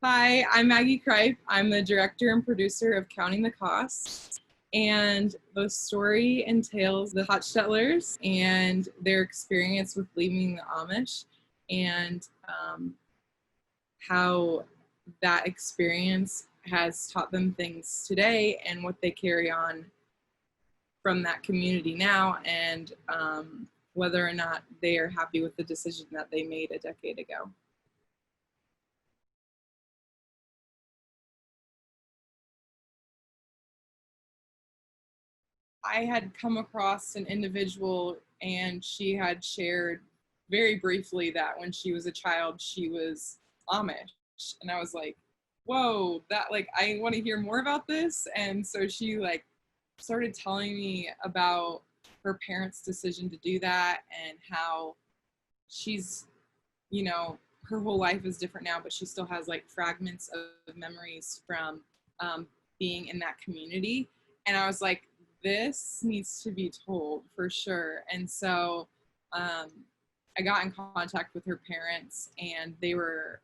Hi, I'm Maggie Kripe. I'm the director and producer of Counting the Cost. And the story entails the Hochstetlers and their experience with leaving the Amish and how that experience has taught them things today and what they carry on from that community now, and whether or not they are happy with the decision that they made a decade ago. I had come across an individual and she had shared very briefly that when she was a child, she was Amish. And I was like, whoa, that I want to hear more about this. And so she started telling me about her parents' decision to do that and how she's, her whole life is different now, but she still has fragments of memories from being in that community. And I was like, this needs to be told for sure. And so I got in contact with her parents, and they were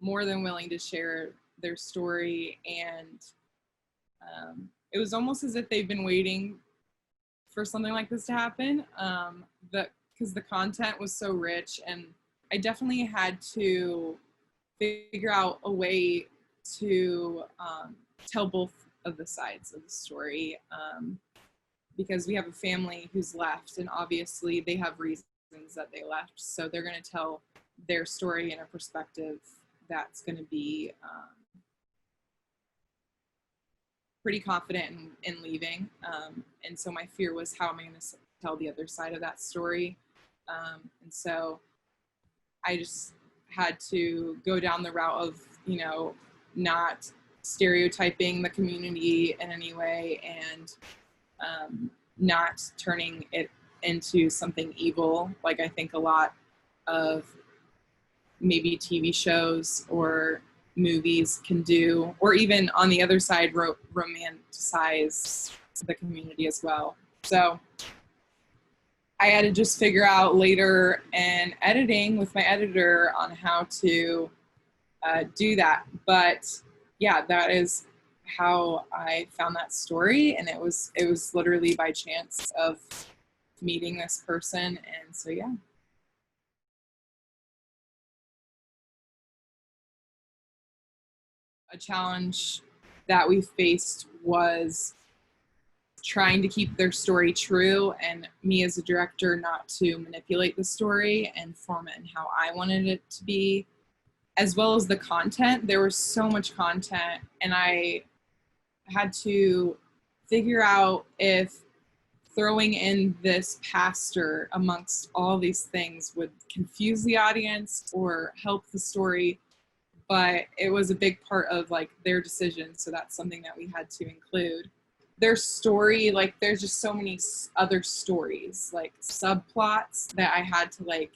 more than willing to share their story. And it was almost as if they've been waiting for something like this to happen, because the content was so rich. And I definitely had to figure out a way to tell both of the sides of the story, because we have a family who's left, and obviously they have reasons that they left, so they're going to tell their story in a perspective that's going to be pretty confident in leaving, and so my fear was, how am I going to tell the other side of that story? And so I just had to go down the route of, not stereotyping the community in any way, and not turning it into something evil, like I think a lot of maybe TV shows or movies can do, or even on the other side, romanticize the community as well. So I had to just figure out later in editing with my editor on how to do that. But yeah, that is how I found that story, and it was literally by chance of meeting this person. And so yeah. A challenge that we faced was trying to keep their story true, and me as a director not to manipulate the story and form it in how I wanted it to be, as well as the content. There was so much content, and I had to figure out if throwing in this pastor amongst all these things would confuse the audience or help the story. But it was a big part of their decision, so that's something that we had to include. Their story, there's just so many other stories, subplots that I had to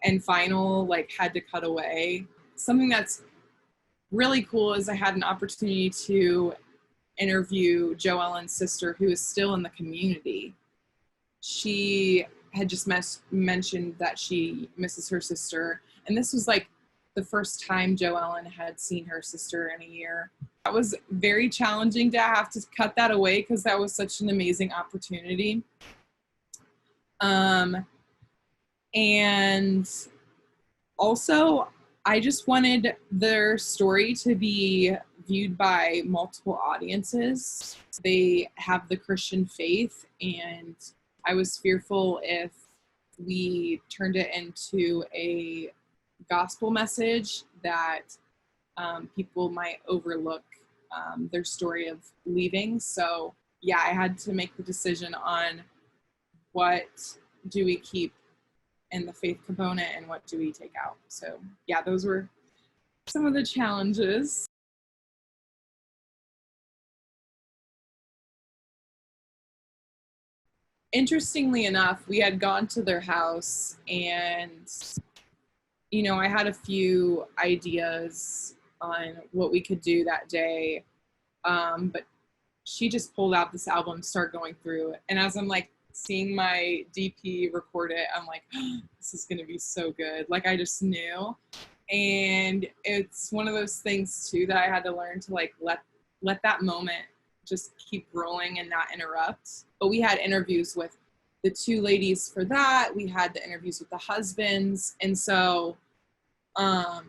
and final had to cut away. Something that's really cool is I had an opportunity to interview Joellen's sister, who is still in the community. She had just mentioned that she misses her sister, and this was the first time Joellen had seen her sister in a year. That was very challenging to have to cut that away, because that was such an amazing opportunity. And also, I just wanted their story to be viewed by multiple audiences. They have the Christian faith, and I was fearful if we turned it into a gospel message that people might overlook their story of leaving. So yeah, I had to make the decision on what do we keep in the faith component and what do we take out. So yeah, those were some of the challenges. Interestingly enough, we had gone to their house, and I had a few ideas on what we could do that day, but she just pulled out this album, started going through it, and as I'm seeing my DP record it, I'm like, oh, this is gonna be so good. I just knew. And it's one of those things too that I had to learn to like let that moment just keep rolling and not interrupt. But we had interviews with the two ladies for that. We had the interviews with the husbands. And so I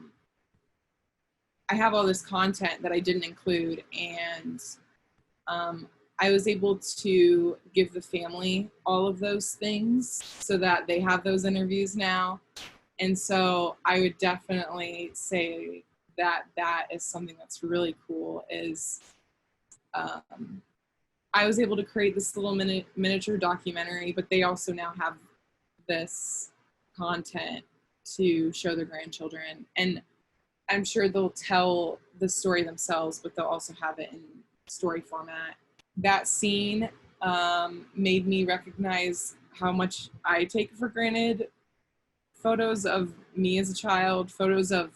have all this content that I didn't include, and I was able to give the family all of those things so that they have those interviews now. And so I would definitely say that that is something that's really cool is I was able to create this little miniature documentary, but they also now have this content to show their grandchildren. And I'm sure they'll tell the story themselves, but they'll also have it in story format. That scene made me recognize how much I take for granted photos of me as a child, photos of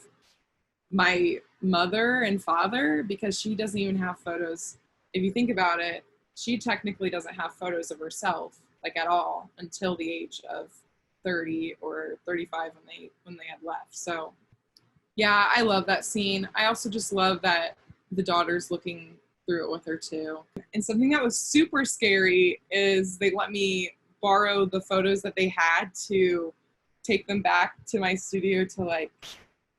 my mother and father, because she doesn't even have photos. If you think about it, she technically doesn't have photos of herself, like at all, until the age of 30 or 35 when they had left. So yeah, I love that scene. I also just love that the daughter's looking through it with her too. And something that was super scary is they let me borrow the photos that they had to take them back to my studio to like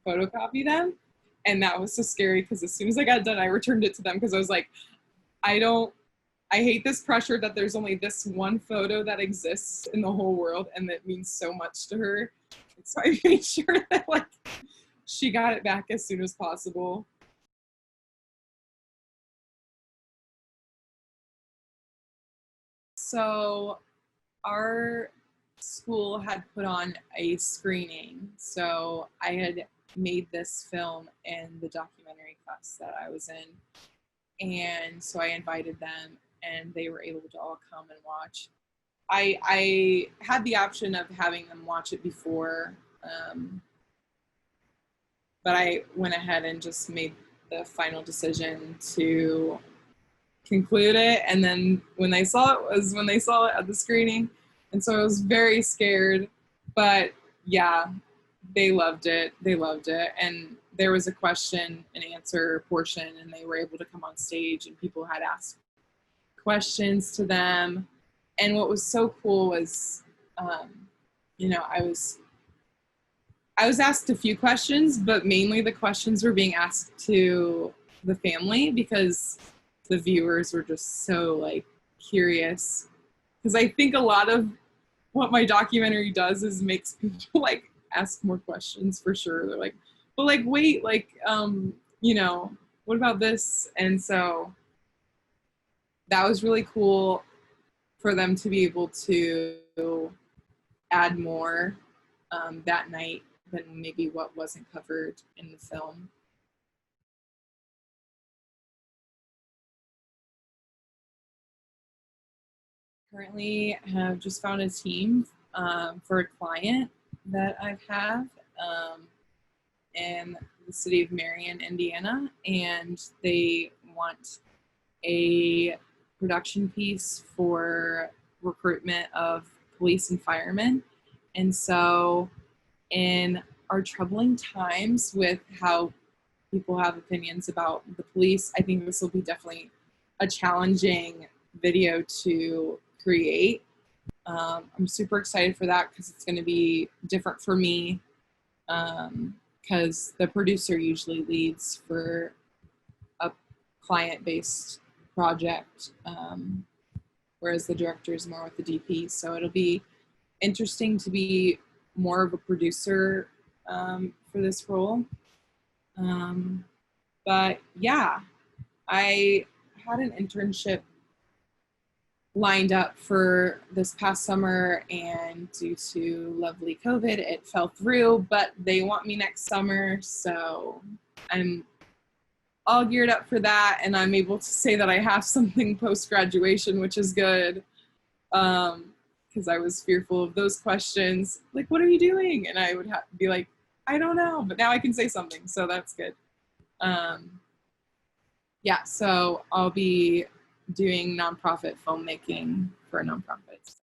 photocopy them. And that was so scary because as soon as I got done, I returned it to them because I was like, I hate this pressure that there's only this one photo that exists in the whole world and that means so much to her. So I made sure that like she got it back as soon as possible. So our school had put on a screening. So I had made this film in the documentary class that I was in. And so I invited them and they were able to all come and watch. I had the option of having them watch it before, but I went ahead and just made the final decision to conclude it. And then when they saw it was when they saw it at the screening. And so I was very scared, but yeah, they loved it. They loved it. And there was a question and answer portion and they were able to come on stage and people had asked questions to them. And what was so cool was, you know, I was asked a few questions, but mainly the questions were being asked to the family because the viewers were just so like curious. Because I think a lot of what my documentary does is makes people like ask more questions for sure. They're like, but like, wait, like, you know, what about this? And so that was really cool for them to be able to add more that night than maybe what wasn't covered in the film. Currently have just found a team for a client that I have in the city of Marion, Indiana, and they want a production piece for recruitment of police and firemen. And so in our troubling times with how people have opinions about the police, I think this will be definitely a challenging video to create. I'm super excited for that because it's going to be different for me because the producer usually leads for a client-based project, whereas the director is more with the DP. So it'll be interesting to be more of a producer for this role. But yeah, I had an internship lined up for this past summer, and due to lovely COVID, it fell through, but they want me next summer, so I'm all geared up for that, and I'm able to say that I have something post-graduation, which is good, because I was fearful of those questions, like, what are you doing? And I would have to be like, I don't know, but now I can say something, so that's good. Yeah, so I'll be doing nonprofit filmmaking for nonprofits.